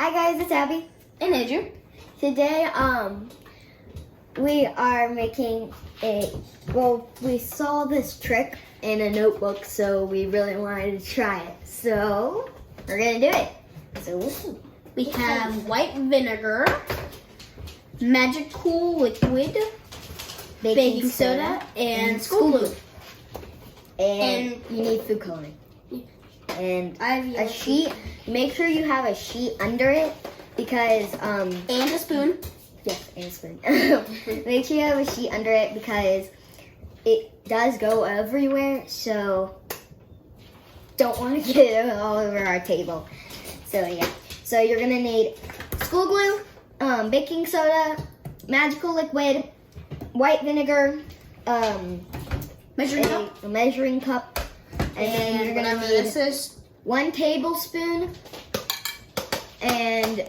Hi guys, it's Abby. And Andrew. Today, we are making we saw this trick in a notebook, so we really wanted to try it. So, we're gonna do it. So, listen. We have white vinegar, magical liquid, baking soda, and school glue. And you need food coloring. And I have a yellow sheet. Make sure you have a sheet under it because and a spoon. Yes, and a spoon. Make sure you have a sheet under it because it does go everywhere. So don't want to get it all over our table. So yeah. So you're gonna need school glue, baking soda, magical liquid, white vinegar, a measuring cup, and then you're gonna need this is 1 tablespoon and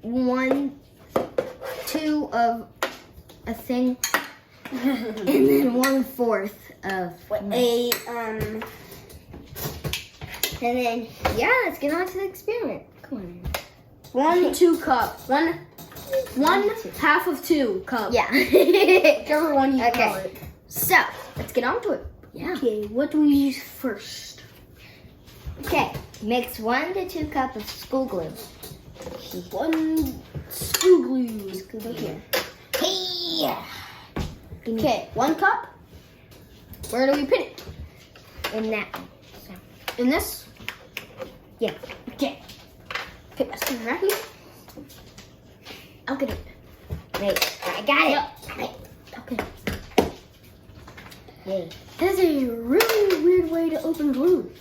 1/2 of a thing, and then 1/4 of a and then yeah, let's get on to the experiment. Come on. 1-2 cup. One half of 2 cup. Yeah. Whichever one you Okay. call it. So let's get on to it. Yeah. Okay, what do we use first? Okay. Mix 1 to 2 cups of school glue. 1 school glue. Okay. Hey. Okay, 1 cup. Where do we put it? In that. In this? Yeah. Okay. Okay, let's put it right here. I'll get it. Wait. I got it. Yep. Okay. Yay. That's a really weird way to open glue.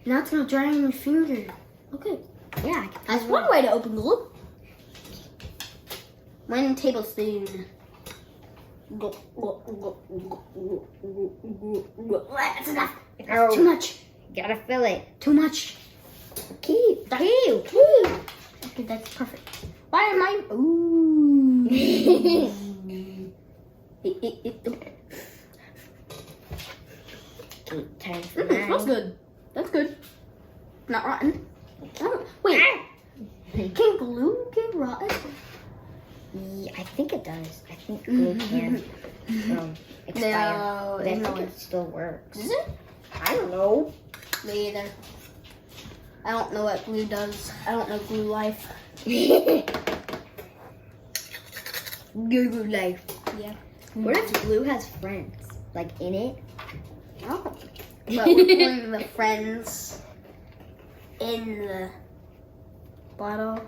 Now it's gonna dry on your finger. Okay. Yeah. That's one way to open glue. 1 tablespoon. That's enough. Oh. Too much. Gotta fill it. Too much. Keep. Okay, that's perfect. Why am I? Ooh. Time for Smells good. That's good. Not rotten. Oh, wait. Can glue get rotten? Yeah, I think it does. I think glue can expire. No, But I no. think it still works. Is it? I don't know. Me either. I don't know what glue does. I don't know glue life. Glue life. Yeah. What if glue has friends? Like in it? Oh. But we're putting the friends in the bottle.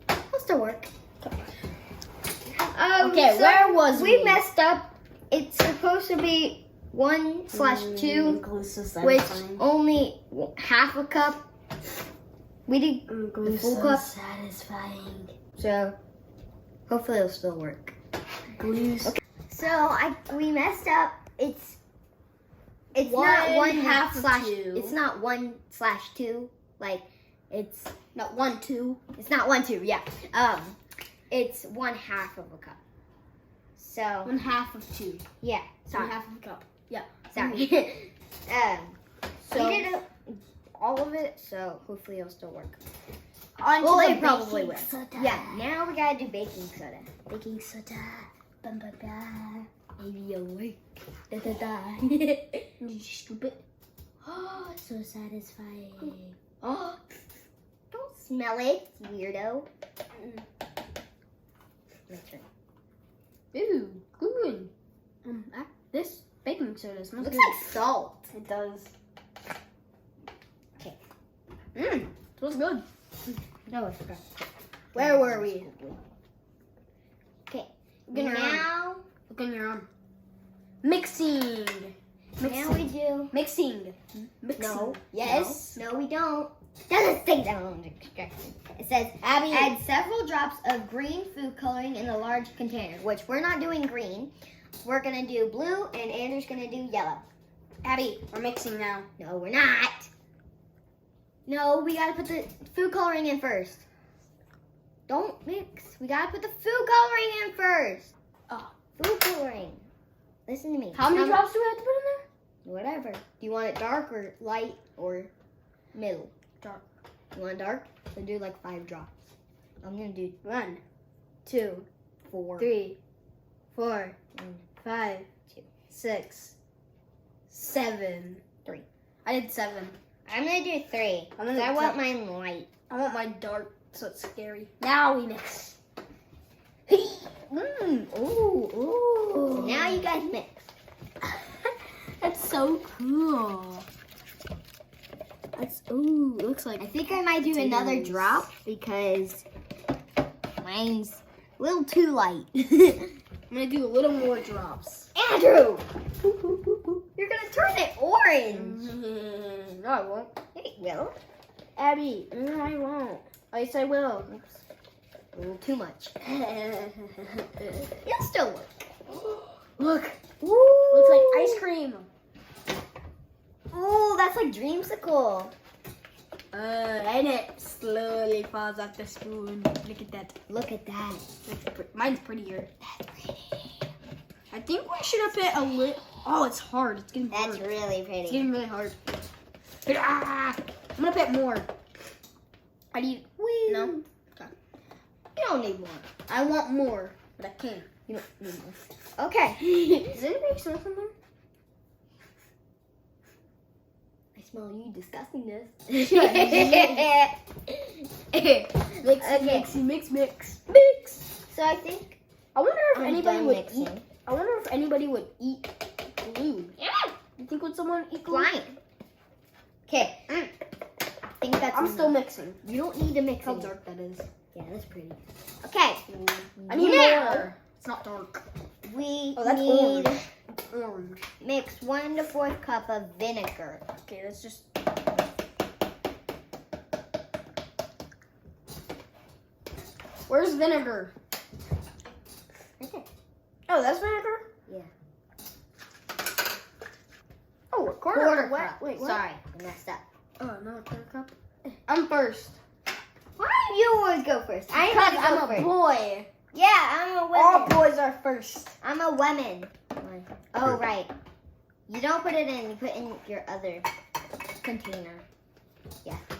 It'll still work. Okay, where was we? we? Messed up. It's supposed to be 1/2, which only half a cup. We did the full cup, satisfying. so hopefully it'll still work. Glue's Okay. So we messed up. It's not 1/2 of 1/2. 2. It's not 1/2. Like it's not 1-2. it's not 1/2. Yeah. It's 1/2 of a cup. So 1/2 of 2. yeah. Sorry. 1/2 of a cup. Yeah. Sorry. So we did all of it, so hopefully it'll still work. onto Well, the it probably will. baking soda. Yeah. Now we gotta do baking soda. Baking soda. Bum, bum, bum. Maybe awake. Da da da. You stupid. Oh, so satisfying. Oh, don't smell it, weirdo. My turn. Ooh, good. This baking soda smells Looks good. like salt. It does. Okay. Smells good. No, I forgot. Where were we? Okay. Look in your arm. Now, Look in your arm. Mixing. now we do. Mixing. No. Yes. No, we don't. Doesn't say that on the instructions. It says Abby. add several drops of green food coloring in a large container, which we're not doing green. We're gonna do blue, and Andrew's gonna do yellow. Abby, we're mixing now. No, we're not. No, we gotta put the food coloring in first. Don't mix. We gotta put the food coloring in first. Oh. Food coloring. Listen to me. How many drops do we have to put in there? Whatever. Do you want it dark or light or middle? Dark. You want it dark? So do like 5 drops. I'm gonna do 1, 2, 4. 3, 4, Mm. 5, 2, 6, 7. 3. I did 7. I'm gonna do 3. I'm 'cause gonna I want do- mine light. I want my dark, so it's scary. Now we mix. Ooh. Now you guys mix. That's so cool. That's looks like I think I might do another potatoes. drop because mine's a little too light. I'm gonna do a little more drops. Andrew! You're gonna turn it orange. No, I won't. Yeah, you will. Abby, no, I won't. At least I will. A little too much. It'll still work. Look, Ooh. looks like ice cream. Ooh, that's like dreamsicle. And it slowly falls off the spoon. Look at that. Look at that. Mine's prettier. That's pretty. I think we should have put a little. Oh, it's hard. It's getting hard. That's really It's pretty. getting really hard. Ah, I'm gonna put more. I need. No, You don't need more. I want more, but I can't. You don't need more. Okay. Does anybody smell something? I smell you disgusting this. Mix. So I think I wonder if I'm anybody done would mixing. eat. I wonder if anybody would eat glue. Yeah. You think would someone eat glue? Flying. Okay. I think that's I'm still enough. mixing. You don't need to mix How it. dark that is. Yeah, that's pretty. Okay. I need Now, more. It's not dark. We Oh, that's need orange. Orange. mix 1 1/4 cup of vinegar. Okay, that's just. Where's vinegar? Okay. Oh, that's vinegar? Yeah. Oh, a quarter. Quarter What? cup. Wait, what? Sorry, I messed up. Oh, no, a quarter cup. I'm first. Why do you always go first? I Because need to go I'm a first. boy. Yeah, I'm a All woman. boys are first. I'm a woman. Oh, right. You don't put it in. You put in your other container.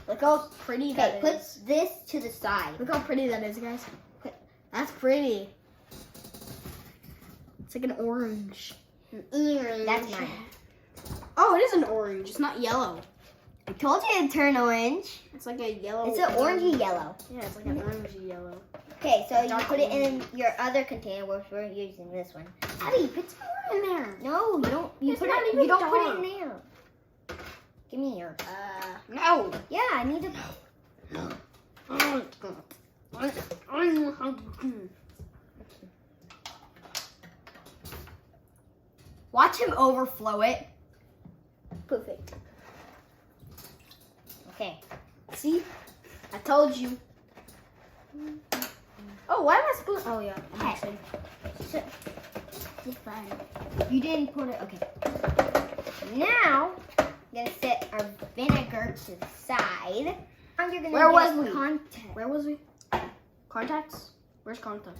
Look how pretty Okay, that put is. this to the side. Look how pretty that is, guys. That's pretty. It's like an orange. That's mine. Oh, it is an orange. It's not yellow. I told you to turn orange. It's like a yellow. It's an orangey yellow. Yeah, it's like an orangey yellow. Okay, so you Dark put it in your other container, which we're using this one. Abby, put some more in there. No, you don't. You It's put not it. even You don't put dark. it in there. Give me your. No. Yeah, I need to. Watch him overflow it. Perfect. Okay. See? I told you. Oh, why am I spoon? Oh, yeah. I'm Okay. mixing. It's fine. You didn't put it. Okay. Now, I'm gonna set our vinegar to the side. Now you're gonna Where get was we? contact. Where was we? Contacts? Where's contacts?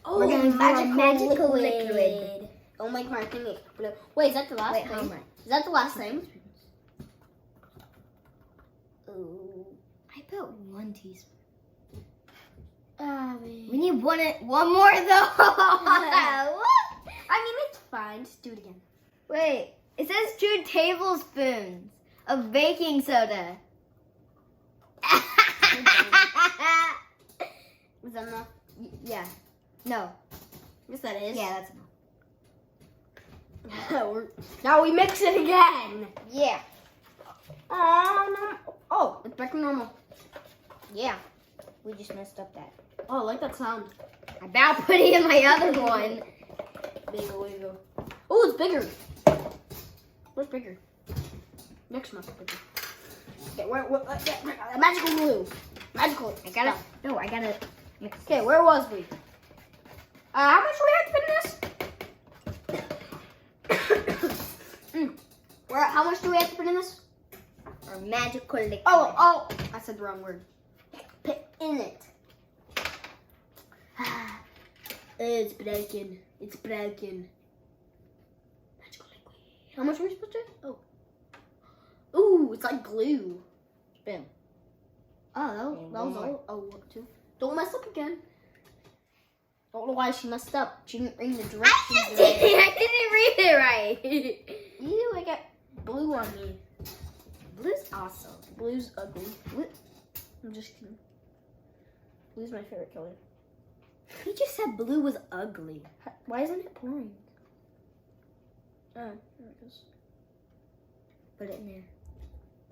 We're gonna do our magical liquid. Oh my god, I think it's blue. Wait, is that the last Wait, thing? how much? Is that the last thing? Ooh, I put 1 teaspoon. We We need one more though. What? I mean, it's fine. Just do it again. Wait, it says 2 tablespoons of baking soda. Is that enough? Yeah. No. Yes, that is. Yeah, that's enough. Now we mix it again. Yeah. Oh, no. Oh, it's back to normal. Yeah. We just messed up that. Oh, I like that sound. I about put it in my other one. Wiggle. Oh, it's bigger. What's bigger? Next month, bigger. Okay, magical glue. Magical. I gotta. No, I gotta mix. Okay, where was we? How much do we have to put in this? How much do we have to put in this? Our magical liquid. Oh, I said the wrong word. Put in it. It's broken. It's broken. Magical liquid. How much are we supposed to? Oh. Ooh, it's like glue. Bam. Oh, that was all. Oh, what, two? Don't mess up again. Don't know why she messed up. She didn't read the directions. I didn't read it right. Ew, I got blue on me. Blue's awesome. Blue's ugly. Blue. I'm just kidding. Blue's my favorite color. You just said blue was ugly. Why isn't it pouring? Oh, there it goes. Put it in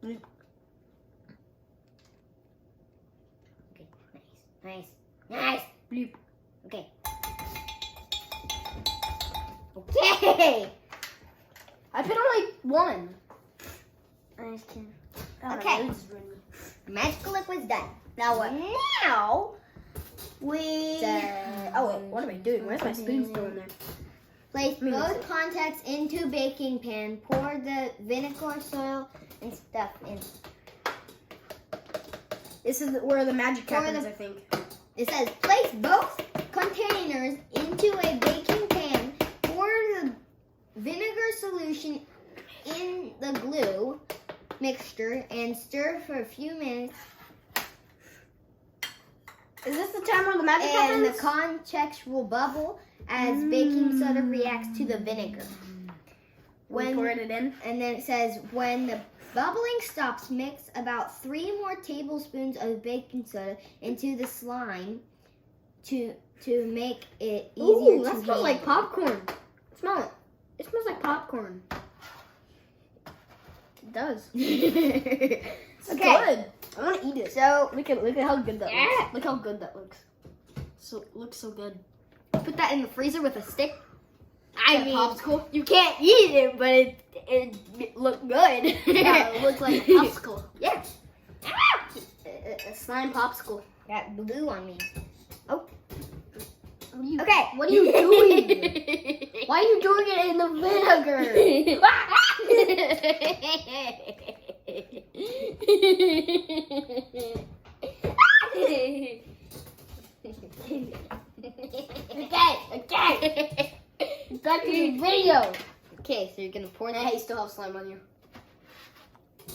there. Mm. Okay, nice. Bloop. Okay. Okay. I put on like one. I just can't. Okay. Magical liquid's done. Now what? Now we. Oh wait, what am I doing? Where's my spoon still in there? Place both contacts into baking pan. Pour the vinegar, soil, and stuff in. This is where the magic Pour happens, the- I think. It says place both containers into a baking pan. Pour the vinegar solution in the glue mixture and stir for a few minutes. Is this the time where the magic And the happens? contacts will bubble as baking soda reacts to the vinegar. When pouring it in? And then it says, when the bubbling stops, mix about 3 more tablespoons of baking soda into the slime to make it easier Ooh, to that smells like handle. popcorn. Smell it. It smells like popcorn. It does. It's good. I want to eat it. So Look at how good that Yeah. looks. Look how good that looks. So looks so good. put that in the freezer with a stick. I mean, popsicle. You can't eat it, but it looked good. Yeah, it looks like popsicle. Yeah. A slime popsicle. Got blue on me. Okay. What are you doing? Why are you doing it in the vinegar? Okay. Back to the video. Okay, so you're gonna pour Hey, that. you still have slime on you.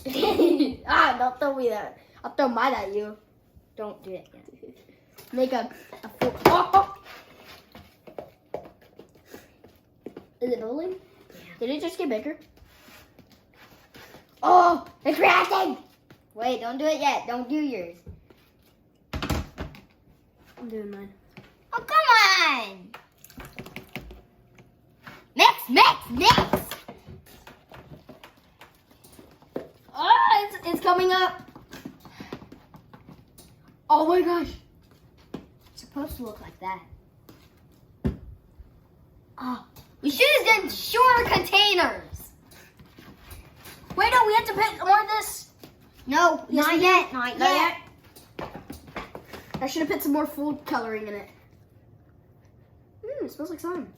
Don't throw me that. I'll throw mine at you. Don't do it yet. Make a full. Oh. Is it bubbling? Yeah. Did it just get bigger? Oh, it's reacting. Wait, don't do it yet. Don't do yours. I'm doing mine. Oh, come on! Mix! Oh, it's coming up. Oh my gosh. It's supposed to look like that. Oh. We should have done shorter containers. Wait, no, we have to put more of this. No, Yes, not we yet. do. Not Not yet. I should have put some more food coloring in it. It smells like slime.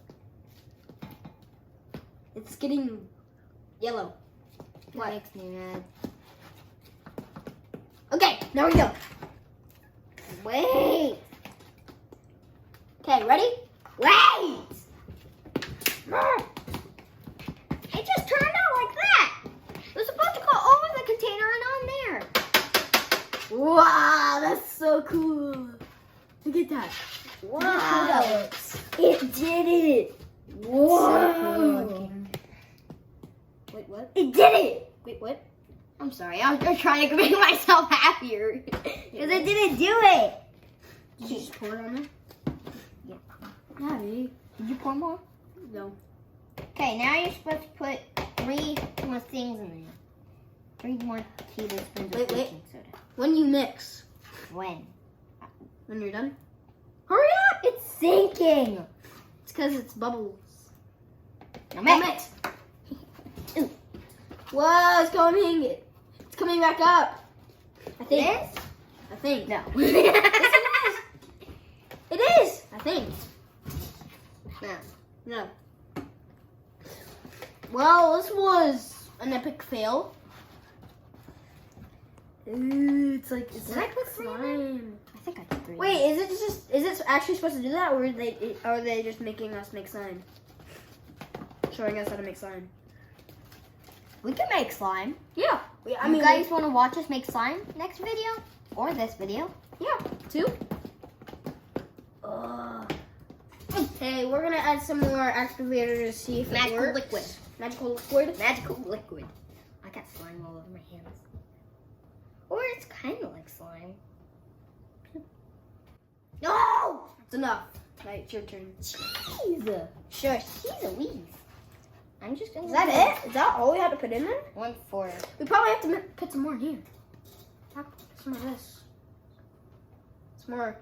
It's getting yellow. What makes me mad? Okay, now we go. Wait. Okay, ready? Wait. It just turned out like that. It was supposed to go over the container and on there. Wow, that's so cool. Look at that. Wow. Look how that looks. It did it. Whoa. Wait, what? It did it. Wait, what? I'm sorry. I was just trying to make myself happier because it didn't do it. Did you just pour it on there? Yeah. Yeah, baby. Did you pour more? No. Okay, now you're supposed to put 3 more things in there. 3 more tablespoons of Wait. baking soda. When you mix. When? When you're done. Hurry up! It's sinking. It's because it's bubbles. Now Now mix. mix. Whoa, it's coming. It's coming back up. I think. This? I think. No. It is. I think. No. No. Well, this was an epic fail. Ooh, it's like Did I put slime in? slime. I think I did. 3. Wait, is it actually supposed to do that, or are they just making us make slime? Showing us how to make slime. We can make slime. Yeah. I mean, you guys want to watch us make slime next video? Or this video? yeah, 2. Hey, we're gonna add some more activator to see if Magical it works. liquid. Magical liquid. Magical liquid. I got slime all over my hands. Or it's kind of like slime. No! It's enough. Right, it's your turn. Jeez. Sure, she's a wheeze. I'm just gonna. Is that it? Is that all we had to put in there? 1 4. We probably have to put some more in here. Some of this. Some more.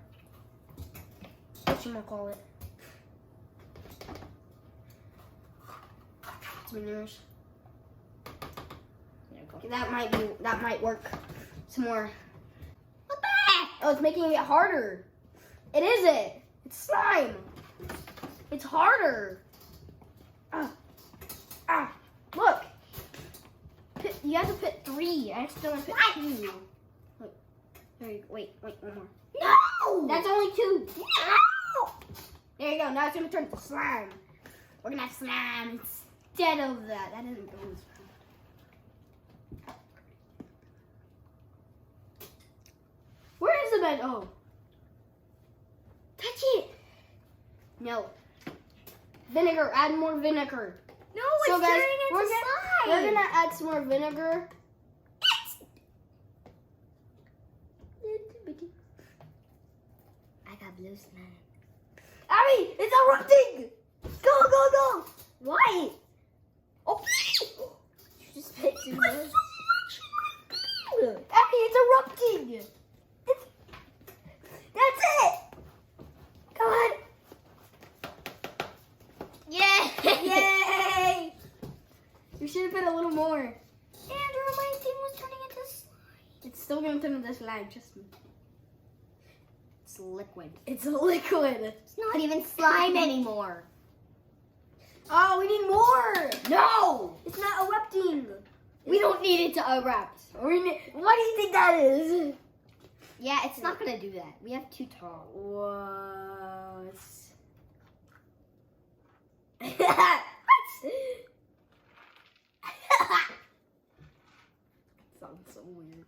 What you gonna call it? Some yours. Okay, that might work. Some more. What the heck? Oh, it's making it harder. It isn't. It's slime. It's harder. Look. You have to put 3. I still want to put 2. Look. There you go. Wait, one more. No! That's only 2. No! There you go. Now it's gonna turn to slime. We're gonna have slime instead of that. That doesn't go as well. Where is the bed? Oh. Touch it. No. Vinegar. Add more vinegar. No, So, it's guys, turning into we're slime. We're gonna add some more vinegar. I got blue slime. Abby, it's erupting. Go. What? Oh, you just spit too much. Abby, it's erupting. That's it. Come on. Yay! Yay. You should have put a little more. Andrew, my thing was turning into slime. It's still gonna turn into slime, trust me. It's liquid. It's a liquid. It's not even slime anymore. Oh, we need more. No! It's not erupting. We don't need it to erupt. What do you think that is? Yeah, it's not gonna do that. We have too tall. Whoa. Sounds so weird.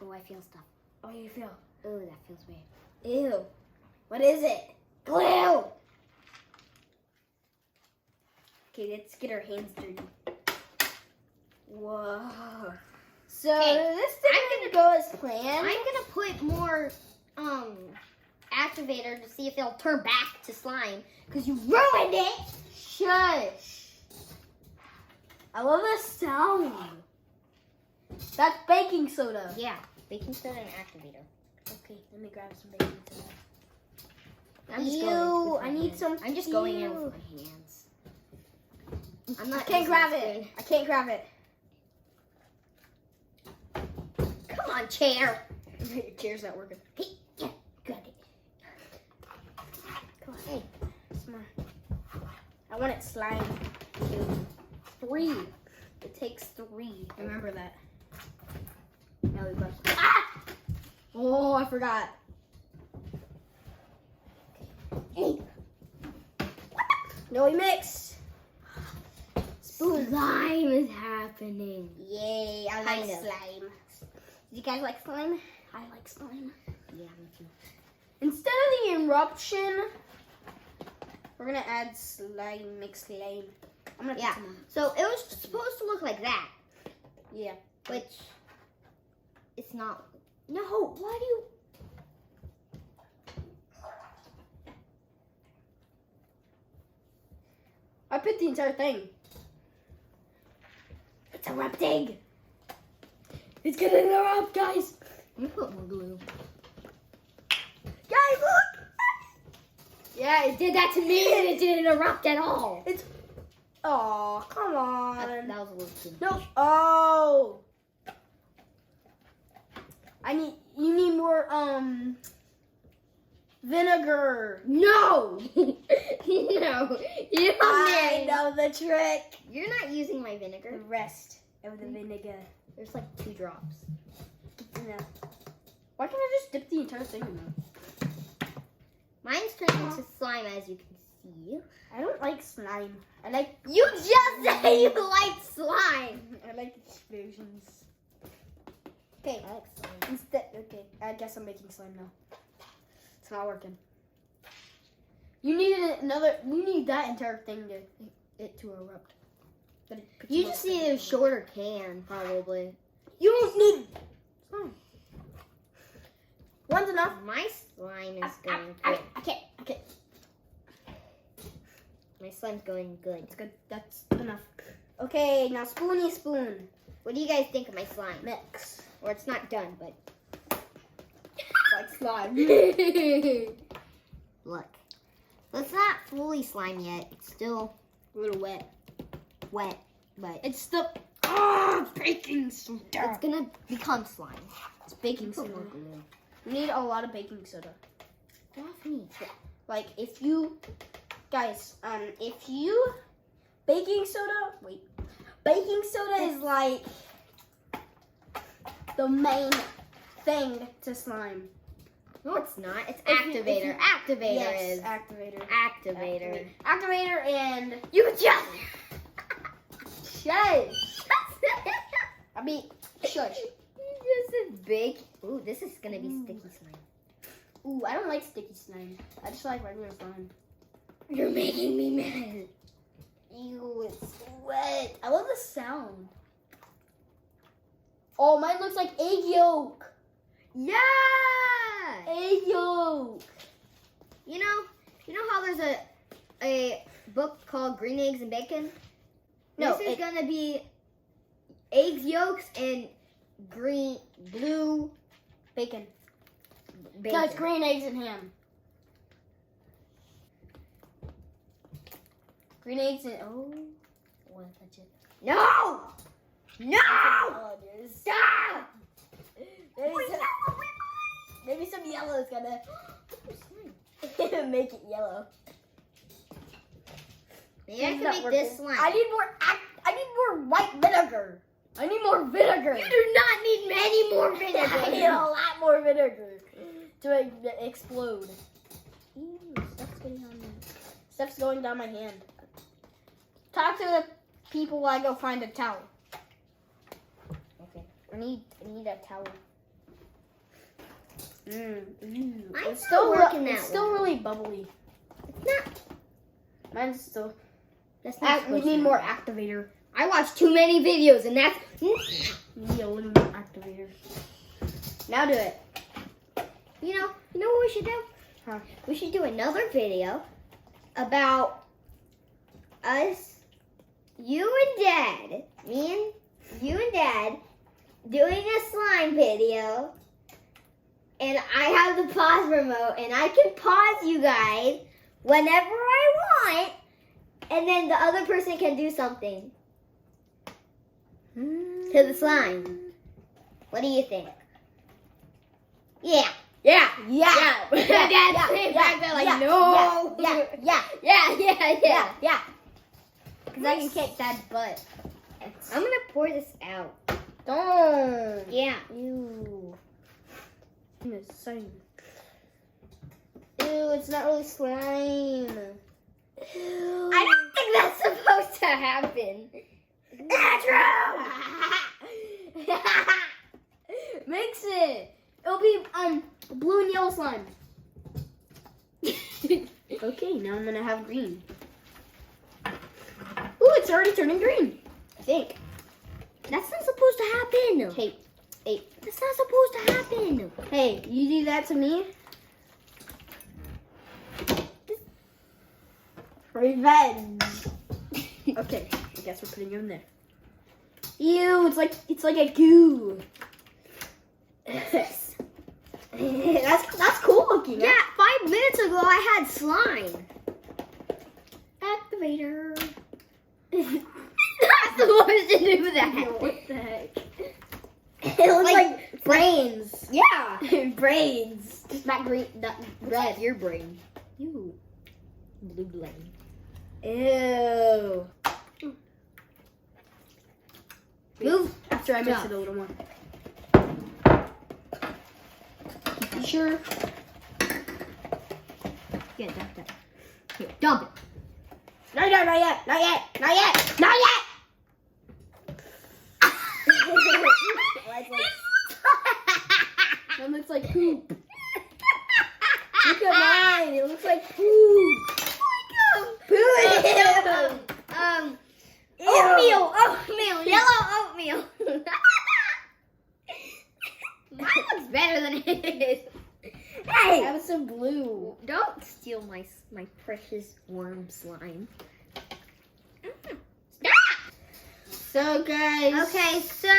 Oh, I feel stuff. Oh, you feel? Oh, that feels weird. Ew. What is it? Glue. Okay, let's get our hands dirty. Whoa. So Okay, this didn't go as planned. I'm gonna put more activator to see if it'll turn back to slime because you ruined it. Shush. I love the sound. That's baking soda. Yeah, baking soda and activator. Okay, let me grab some baking soda. I'm just Ew, going with my I need hands. some- I'm just going in ew. with my hands. I'm not. I can't using grab my it. spoon. I can't grab it. Come on, chair. Your chair's not working. Hey, yeah, got it. Come on. Hey, Some more. I want it slime. 3. It takes 3. Remember that. Now we got. Ah! Oh, I forgot. hey. No, we mixed. Slime is happening. Yay, I Kind like of. slime. Do you guys like slime? I like slime. Yeah, me too. Instead of the eruption, we're gonna add slime, mixed slime. I'm gonna Yeah. put some on. So it was supposed to look like that, Yeah. which it's not. No, why do you? I put the entire thing. It's erupting. It's gonna erupt, guys. Let me put more glue. Guys, look. Yeah, it did that to me and it didn't erupt at all. It's. Oh, come on. That was a little too. No. Oh. You need more vinegar. No! no, you don't I need- know the trick. You're not using my The vinegar. rest of the vinegar. There's like 2 drops. Enough. Why can't I just dip the entire thing in there? Mine's turning into slime, as you can see. I don't like slime. I like You just said you like slime. I like explosions. Okay. I like slime. Instead, okay. I guess I'm making slime now. It's not working. You need another. We need that entire thing to erupt. But You just need a shorter can, probably. You don't need slime. One's enough. My slime is going good. Okay. My slime's going good. It's good. That's enough. Okay, now spoony spoon. What do you guys think of my slime? Mix. Or it's not done, but It's like slime. look. It's not fully slime yet. It's still A little wet. wet, but It's the baking soda. it's gonna become slime. It's baking soda. You need a lot of baking soda. Daphne. Like if you guys, baking soda is like the main thing to slime. No, it's not. It's If you- activator. Activator Yes, is activator. activator. Activator and You just. shush. I mean shush. You just said big. Ooh, this is gonna be sticky slime. Ooh, I don't like sticky slime. I just like regular slime. You're making me mad. Ew, it's wet. I love the sound. Oh, mine looks like egg yolk. Yeah. Egg yolk. You know how there's a book called Green Eggs and Bacon? No, This is gonna be egg yolks and blue Bacon. bacon. No, it's green eggs and ham. Green eggs and I want to touch it. No! No! Oh, it is. Stop! Maybe some yellow is gonna make it yellow. Maybe I It's can not make working. this slime. I need more white vinegar. I need more vinegar. You do not need many more I need vinegar. a lot more vinegar to explode. Ew, stuff's going down my hand. Talk to the people while I go find a towel. Okay. I need a towel. I'm It's still working that It's still one. really bubbly. It's not. Mine's still. That's not We supposed need to more happen. activator. I watched too many videos, and that's. We need a little more activator. Now do it. You know what we should do? Huh. We should do another video about us, you and Dad, you and Dad, doing a slime video, and I have the pause remote, and I can pause you guys whenever I want, and then the other person can do something to the slime. What do you think? Yeah. Yeah. Dad's sitting back there like, no. Yeah. Because I can kick that butt. I'm gonna pour this out. Don't. Yeah. Ew. Slime. Ew, it's not really slime. Ew. I don't think that's supposed to happen. Mix it. It'll be blue and yellow slime. Okay, now I'm gonna have green. Ooh, it's already turning green. I think. That's not supposed to happen. Hey, That's not supposed to happen. hey, you do that to me? Revenge. Okay, I guess we're putting you in there. Ew, it's like a goo. That's cool looking. Yeah, 5 minutes ago I had slime. Activator. Not supposed to do that. What the heck? It looks like brains. Yeah. Brains. Not green, not Red, red. your brain. You. Blue brain. Ew. Move. After I mix Stop. it a little more. You sure? Yeah, dump that. Here, dump it. No, not yet. Not yet. Not yet. Not yet. It looks like poop. Look at mine. It looks like poop. Oatmeal, yellow oatmeal. Mine looks better than his. Hey, That was some blue. don't steal my precious worm slime. So guys. Okay, so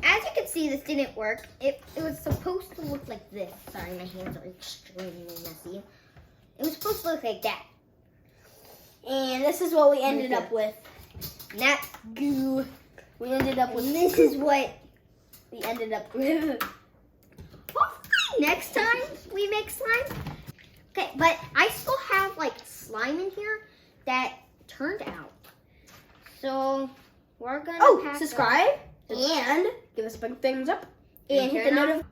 as you can see, this didn't work. It was supposed to look like this. Sorry, my hands are extremely messy. It was supposed to look like that. And this is what we ended up with. Not Goo. We ended up with. and this is what. We ended up with. Hopefully next time we make slime. Okay, but I still have like slime in here that turned out. So we're gonna pack Subscribe and give us a big thumbs up and hit the turn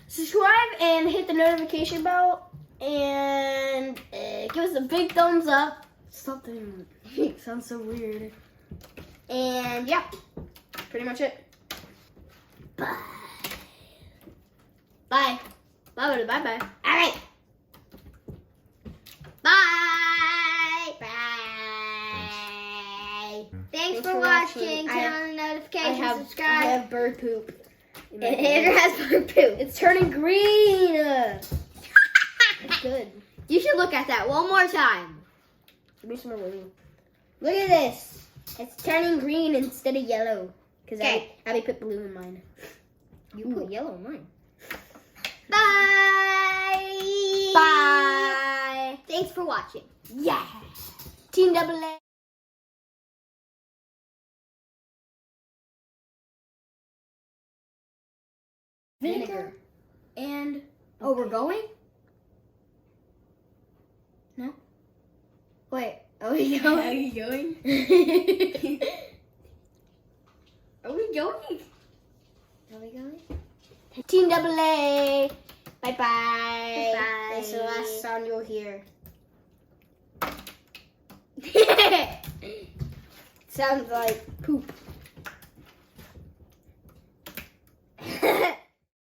Subscribe and hit the notification bell and give us a big thumbs up. Something sounds so weird. And yeah, pretty much it. Bye. Bye. Bye. Bye. Bye. All right. Bye. Bye. Thanks for watching. Turn on notifications. Subscribe. I have bird poop. And Andrew has bird poop. It's turning green. It's good. You should look at that one more time. Give me some more blue. Look at this. It's turning green instead of yellow. Because Abby put blue in mine. You put yellow in mine. Bye. Bye. Thanks for watching. Yeah. Team Double A. Vinegar. And Oh, we're going? No. Wait, are we going? Are you going? Are we going? Are we going? Team Double A. Bye bye. Bye. That's the last sound you'll hear. Sounds like poop.